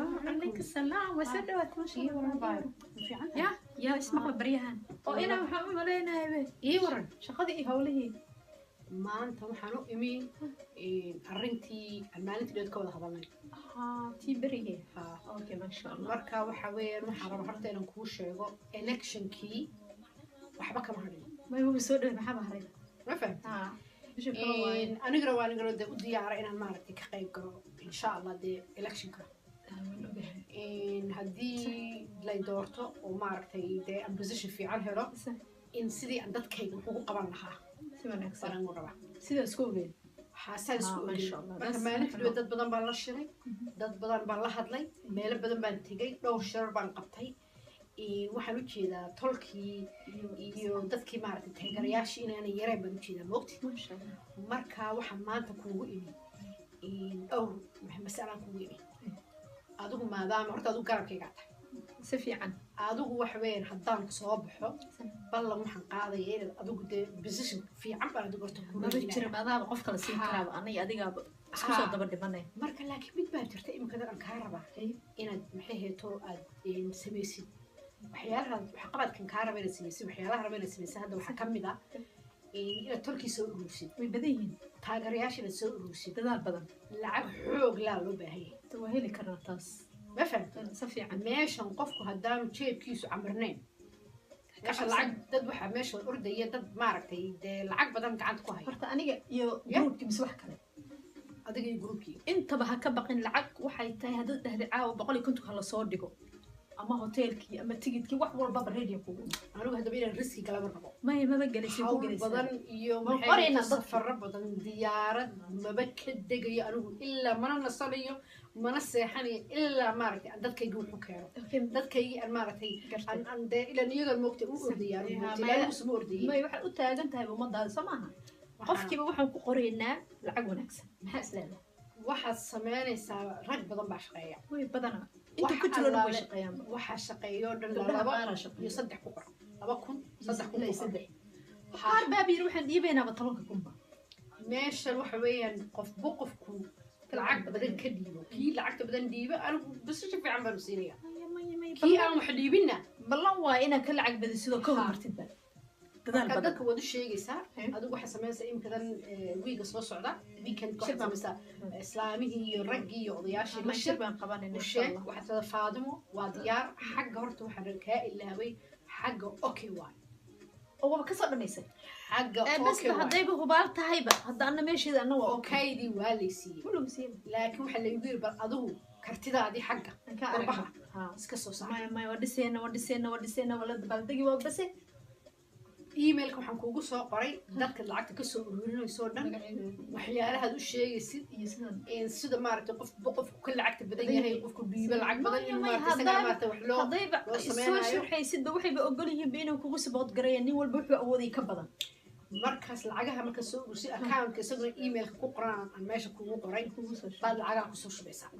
عليك السلام وسدوات ما شاء الله في عنا يا اسمع بريهان oo ina waxa u maleynaayo ii waran shaqadii iyo hawlihii maanta waxaan u imi arrintii maalintii dheed ka wada hadalnay tii berigee ha okay ma sha Allah marka waxa weeyaan waxaan rabaa horta inaan kuu sheego electionkii waxba kama hadhin ma igu soo dhaw maxaa haray ma fahamtay anigana waan u diyaara inaan maaragtay ka qayb galo insha Allah dee electionka haddii lay doorto oo maaragtay dee aan position fiican helo in sidii aan dadkayga wax ugu qaban lahaa si wanaagsan baan u rabaa sida isku ogeyn xaasaan isku ogeyn marka maalintii dad badan baan la shiray dad badan baan la hadlay meelo badan baan tegay dhowr shirar baan qabtay waxaan u jeedaa tolkii iyo dadkii maaragtay taageerayaashii inaanay yareen baan u jeedaa moogti marka waxaan maanta kuugu imi dhowr masalaan kuugu imi adigu maadaama horta adigu garabkaygaa tahay si fiican adigu wax weyn haddaan soo baxo ballan waxaan qaadaya inaad adigu dee position fiican baan adigu horta kuma jira maadaama qof kale siin karaaba anay adigaaba isku soo daba dhimanay marka laakiin mid baa jirta imikadan aan kaa rabaa inaad maxay heeto aad samaysid waxyaalaha waxqabadkan kaa raba inaad samaysid waxyaalaha raba inaad samaysid hadda waxaa ka mid ah inaad tolkii soo urursid way badan yihiin taageerayaasha inaad soo urursid dadaal badan lacag xoog laa loo baahan yahay waa heli karnaa taas ma fahamtay si fiican meeshan qofku haddaanu jeebkiisu camirnayn meesha lacag dad waxaa meesha ordaya dad maaragtay dee lacag badan gacanta ku haya horta aniga iyo groupkii mise wax kale adiga iyo groupkii intaba ha ka baqin lacag waxay tahay haddaad dhahday caawa 150 ha la soo dhigo ama hoteelkii ama tigidkii wax walbaba radio kugu anigu haddaba inaan riski galaba rabo maba gelisay ku gelisay badan iyo maxay safaro badan diyaarad maba ka degayo anigu ilaa mana nasanayo mana seexanayo ilaa maaragtay dadkayga wuxuu keeno dadkaygii aan maaragtay aan dee ilan iyagan moogtay u ordayaan ilaalusuma ordayay may waxaad u taagan tahay ummadaada soo maaha qofkiiba waxaan ku qoraynaa lacag wanaagsan maxaa isleedahay waxaad samaynaysaa rag badan baa shaqeeya way badanaa inta ku jiro way shaqeeyaan waxaa shaqeeyo dhan 2 iyo 3 ku qor 2,000 3 qaar baa biir waxaan dhiibaynaa 10,000 ba meeshan waxa weeyaan qofku lacag badan ka dhiibo kii lacagta badan dhiiba anigu bisha fiican baan siinaya kii aan wax dhiibina ballan waa inaa ka lacag badan sidoo ka hormartid ba dadaal badan dadka wada sheegaysaa adigu waxa sameynaysaa imkadan wiiga soo socda weekend waxa sameynaysaa islaamihii iyo raggii iyo odayaashii la shir baan qabanayna insha Allah waxa tada Faadimo waa diyaar xagga horta waxaan ka ilaaway xagga okay waay oo ka soo dhameysay xagga okay bas hadayba hubaal tahayba hadana meesheeda ana waa okay di waa leysii laakiin waxa la yiri bar adigu kartidaadii xagga qorbaha iska soo saar may wadisena wala dabaldegi waa bas emailka waxaan kuugu soo qoray dadka lacagta ka soo ururinayso dhan waxyaalaha aad u sheegaysid iyo sida maaragtay qofku ka lacagta badan yahay qofku dhiiba lacag badan in maaragtay wax loo sameeyo soo shaqaysid waxayba ogol yihiin inuu kugu sabood gareeyay nin walba wuxuu awooday ka badan markaas lacagaha marka soo urursi account isagoo emailka ku qoran aan meesha kuugu qoray baad lacagaha ku soo shubaysaa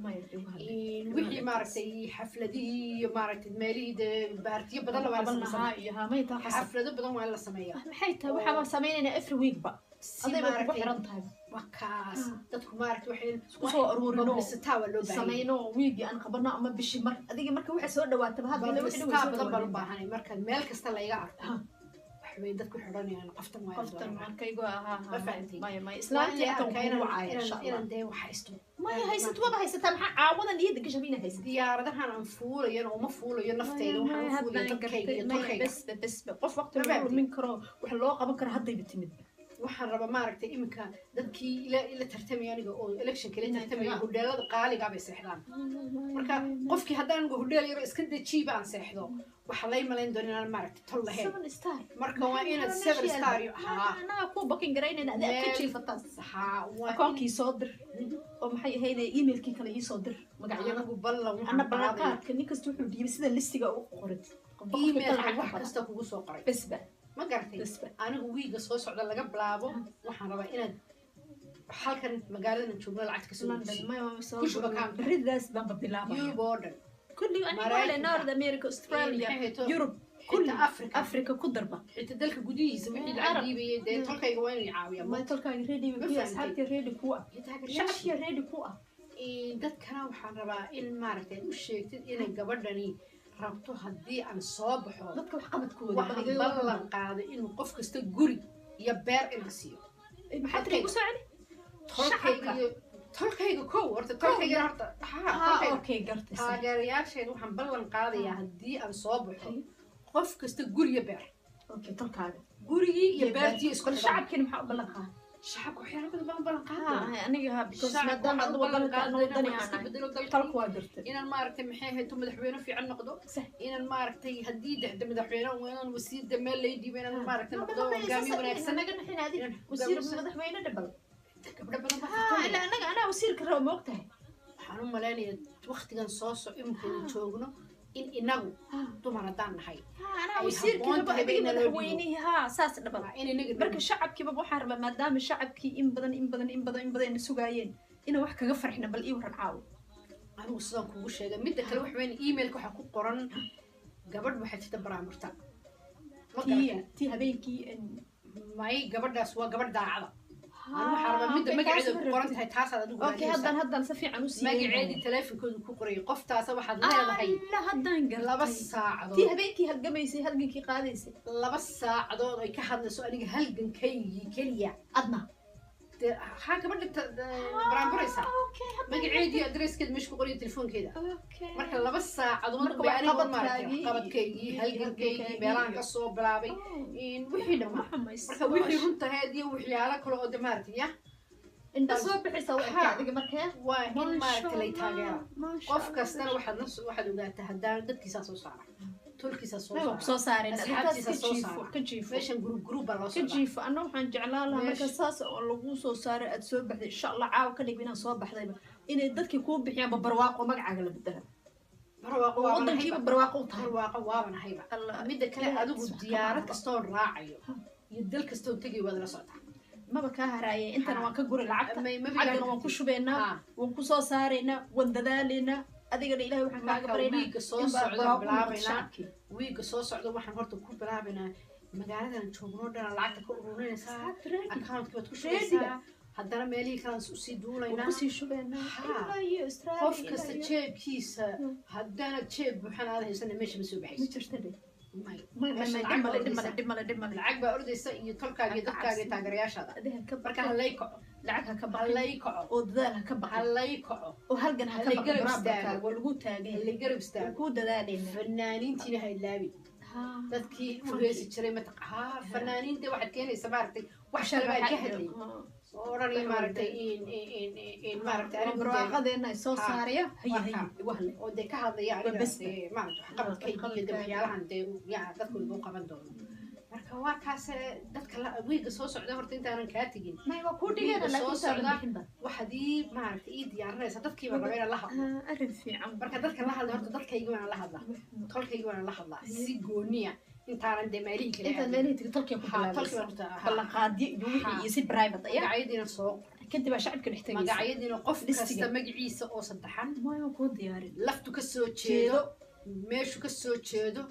wixii maaragtay xafladihii iyo maaragtay meelihii baartiyo badan waa la sameeyaa xaflado badan waa la sameeyaa maxay tahay waxa sameeynayna every week ba adayba ku xiran tahay wakaas dadku maaragtay waxay isku soo ururino sitaa waa loo baahan sameeyno weegi aan qabano ama bishi mar adiga marka waxa soo dhawaataba hadda la wixii badan baa u baahanay marka meel kasta la iga arko waxay dadku xiranayaan qoftan markaygu aha ma islaantii arkayna inaan dee wax haysto ma haysato waba haysataa maxaa caawadan niyada gashabina haysato diyaaradahan aan fuulayo oo ma fuulayo nafteyda waxaan fuulayo dadkayga iyo tolkayga bas qof waqti loo min karo wax loo qaban karo haddayba timid waxaan rabaa maaragtay iminka dadkii ila tartamaya aniga oo electionka ila tartamaya hodheelada qaaligaa bay seexdaan marka qofkii haddaan hodheel yaro iska dejiiba aan seexdo waxa lay malayn doona inaan maaragtay tol lahayn marka waa inaad 7 star anaa ku booking garaynayna adaa ka jiifataan akoonkii soo dir oo maxay ahayd emailkii kale ii soo dir magacyadagu ballan ana ballanqaadka nin kasta wuxuu dhiibay sida listiga u qoray email wax kasta kugu soo qoray basba ma garatay anigu wiiga soo socda laga bilaabo waxaan rabaa inaad halkan magaalada joogno lacag ka soo ku shuba kaan ridaas baan bilaabay Europe order kulli ana North America Australia Europe كل أفريقيا كدربة. التدلك جديد وحيد عربي ده تلقى يجوان يعاوي. ما تلقى يريد يبقى أصحابك يريد كوا. شعبك يريد كوا. dadkana waxaan rabaa in maaragtay u sheegtid inay gabadhani rabto haddii aan soo baxo dadka wax qabadkooda waxaan ballan qaaday inuu qof kasta guri iyo beer in la siiyo maxaa tiri ku soconi tolkayga kow horta tolkayga horta okay gartay taageerayaasheeda waxaan ballan qaadayaa haddii aan soo baxo qof kasta guri iyo beer okay tolkaaga gurigii iyo beertii isku shacabkina maxaa u ballan qaaday shacabka waxyaalo badan baan ballan qaaday aniga because maadaama aad ballan qaaday talku waa jirtay inaan maaragtay maxay ahayd madaxweyne fiican noqdo inaan maaragtay haddii dhexda madaxweyne inaan wasiirda meel lay dhiibo inaan maaragtay noqdo hogaamiye wanaagsan naga naxinaadi wasiir madaxweyne dhabal gabdho badan baa ila anaga wasiirka rabo ma ogtahay waxaan u malaynayaa waqtigan soo imkaynu joogno in inagu dumar haddaan nahay wasiirka rabo madaxweynihi saas dhabal marka shacabkiiba waxaan rabaa maadaama shacabkii in badan sugaayeen inaan wax kaga farxina bal ii waran caawo anigu sidaan kugu sheegay midda kale wax weyn emailka waxaa ku qoran gabadh waxay jirta baraamurta tii habeenkii may gabadhaas waa gabadh daacada waxaa rabaa midda magaceeda ku qoran tahay taasaad adigu okay haddaan si fiican u siiyay magaceedii teleefonkooda ku qorayay qoftaasa waxaad leedahay haddaan laba saacadood tii habeenkii halgamaysay halgankii qaadaysay 2 saacadood ay ka hadlayso aniga halgankaygii keliya adna ها قبل برامبريسا مقعدي أدرس كده مش بقولي تلفون كده مركز لا بس عضون بيعني قبض كي هل كي بيلان قصو بلابي إن وحي لما مركز وحي هنت هادي وحي على كل قدمارتي يا انت صوب حسوا كده مركز وين ما كلي تاجر قف كستر واحد نفس واحد وقاعد تهدان دد كيساس وصار تركيسا soo saareen asxaabtiisa soo saar ka jiif meeshan group baa loo soo jiif ana waxaan jeclaan lahaa marka saas oo lagu soo saaray aad soo baxday insha Allah caaw ka dhig inaan soo baxdayba inay dadkii ku bixiyaan barwaaqo magacaaga la bedelo barwaaqo wadankiiba barwaaqo u tahay barwaaqo waaban hayba midda kale adigu diyaarad kastoo raacayo iyo dal kastoo tagay wada la socdaa maba ka haraayay intana waan ka guri lacagta xaggan waan ku shubeynaa waan ku soo saareynaa waan dadaaleyna adigana ilaahay waxaan kaaga bareynaa wiiga soo socdo bilaabaynaa wiiga soo socdo waxaan horta ku bilaabaynaa magaaladan joogno dhan lacagta ka ururinaysaa account-ka baad ku shubeysaa haddana meelihii kalaan usii duulaynaa kusii shubeynaa qof kasta jeebkiisa haddana jeeb buuxan aad haysana meesha ma soo baxayso ma jirta dhe lacag baa ordaysa iyo tolkaaga iyo dadkaaga iyo taageerayaashaada marka halay kaco lacag ha ka halay kaco oo dadaal ha ka baqo halay kaco oo halgan ha ka baqo waa lagu taagay halay garab istaago ku dadaalayna fanaaniintiina ha ilaabin dadkii u heesi jiray mataqaa fanaaniinta waxaad keenaysa maaragtay wax shalbaa ka hadlay oranay maaragtay in maaragtay anigu barwaaqadeena ay soo saaraya wahle oo de ka hadlaya aniga maaragtay qabadkayga iyo waxyaalahan dee yaa dadku igu qaban doono marka waa kaas dadka wiiga soo socda horta intaanan kaa tegin waa ku dhigana soo socda waxaad ii maaragtay ii diyaarinaysa dadkiiba raba inaan la hadlo arrin fiican marka dadka la hadla horta dadkayga waan la hadlaa tolkayga waan la hadlaa si gooniya intaanan dee meelihii kale intaan meelihii tiri tolkay ku bilaabaysa ballanqaadyo iyo wixii iyo si private ayaa magacyadiina soo kadib shacabka dhex tagaysa magacyadiina qof kasta magaciisa oo saddexan maayo ku diyaarin laftu ka soo jeedo meeshu ka soo jeedo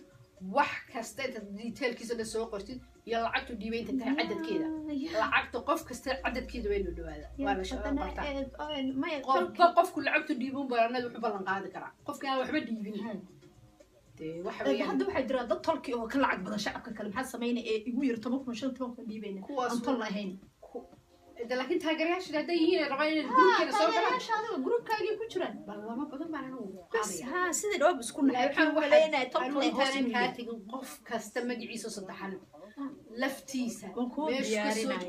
wax kasta inta detailkiisa la soo qortid iyo lacagtu dhiibaynta tahay cadadkeeda lacagta qof kasta cadadkeeda way loo dhawaada waa la shaqo qortaa qofku lacagtu dhiibun baranad wuxuu ballan qaadi karaa qofka aan waxba dhiibin hadda waxay jiraan dad tolki oo ka lacag badan shacabka kale maxaa sameynay ee igu yiri 10,000 dhiibayna aan tol lahayn laakiin taageerayaasha hadday yihiin rabaa inay gruubkeena soo galaan gruubkaagii ku jiraan ballamo badan baan anigu sidii dhawab isku nahay waxaan waleenahay tolkay intaanan kaa tegin qof kasta magaciisa saddexan laftiisa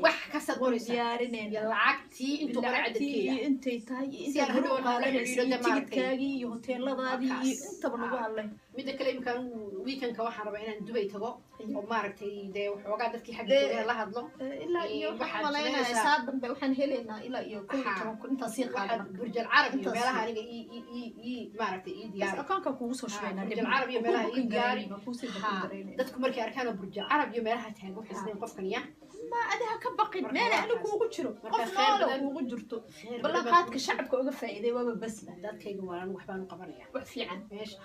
wax kasta diyaarinayna lacagtii intuu qora cadadkeeda intay tahay inta hadhow qaadanaysa tigidkaagii iyo hoteeladaadii iyo intaba nagu hadlay midda kale imkaan weekendka waxaan rabaa inaan Dubai tago oo maaragtay dee waxoogaa dadkii xagga la hadlo ilaa iyo waxaan maleynayaa saa dambe waxaan helaynaa ilaa iyo 11 inta sii qaadan burjal carab iyo meelaha aniga maaragtay diyaar akoonka kugu soo shubeynaa burjal carab iyo meelaha diyaari dadku markay arkaan burjal carab iyo meelaha taagan waxay isleen qofkan yaa ما أديها كبقين لا أنا كوجو جرو قفنا كوجو جرتو بلا قاد كشعب كوجو فائدة وما بس لا ده كي جوان وحبان قبرية وفي عن إيش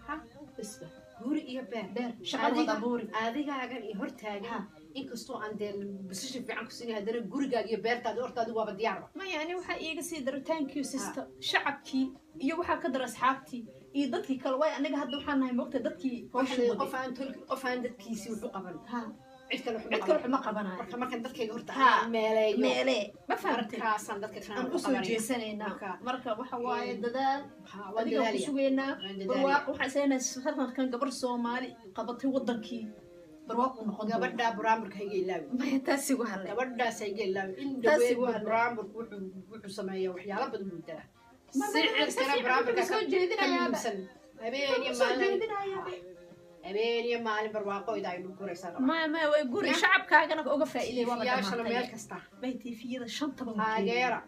ها بس بوري يا بير شغل ضبوري هذه جاعن يهرت هاجا inkastoo aan dee position fiican ku siinay haddana gurigaaga iyo beertaada hortaadi waaba diyaarba ما يعني waxaa iiga sii daro thank you sister shacabkii iyo waxaa ka dara asxaabtii iyo dadkii kale way aniga hadda waxaan nahay moogta dadkii qof aan dadkiisii wuxuu qaban ha cid kale wax ma qabanayo marka markan dadkayga horta Ha. meeleeyo meele ma fahamtay markaasaan dadka aan kalena ku soo jeesanaynaa marka waxa waaye dadaal adiga ku sugeynaa barwaaqo waxaa isleeyahay sanadkan gabar Soomaali qabatay wadankii barwaaqo noqon gabadha buraamurka hayga ilaawi ma taasi ugu hadlay gabadhaas hayga ilaawi in Taasi dhaweyd waa- buraamurku wuxuu sameeyaa waxyaalo badan buu daraa Ma- sicirkana buraamurka soo jeedinayaa muhiimsan habeen iyo maalin barwaaqoyda aynu guraysaa ما way guri shacabkaagana uga faa'iiday waa yaashana meel kasta bay tiifiyada shantaba taageera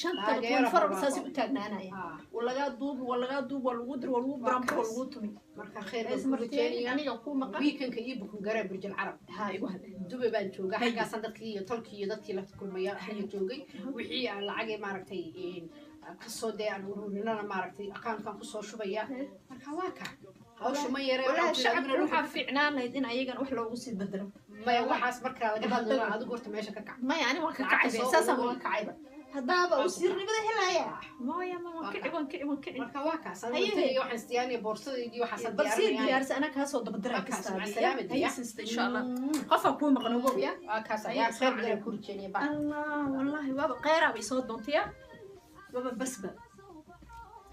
shantaba kun far saasi u taagnaanaya walaga duub waa lagu dir waa lagu baram waa lagu tumi marka khayr is marteen aniga ku maqan weekendka iyo bukun garaa burjal carab ha igu hadlay dubay baan joogaa xaggaasan dadkii iyo tolkii iyo dadkii la kulmaya xagga joogay wixii aan lacagay maaragtay kasoo dee aan ururinana maaragtay akaankan kusoo shubaya marka waa ka hawsha ma yaree walahi shacabka waxaa fiicnaan lahayd in ayagan wax loogu sii bedelo maya waxaas markaa laga hadlayo adigu horta meesha ka kac maya ani waan ka kacay saasaan waan kacayba haddaaba uu sirnimada helaya maya ma waan kici marka waa kaas adiga waxaan istiyaanay boorsadeedii waxaas bal sii diyaarsa ana kaasoo dabadiraa kastaa haysiista insha allah qofaa kuu maqan ogow ya waa kaas ayaa khayr badan ku rijeynaya baa allah wallahi waaba khayraa bay soo doontaya waaba basba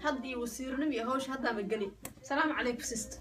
haddii wasiirnimo iyo hawsha haddaaba geli salaamu calaykum sister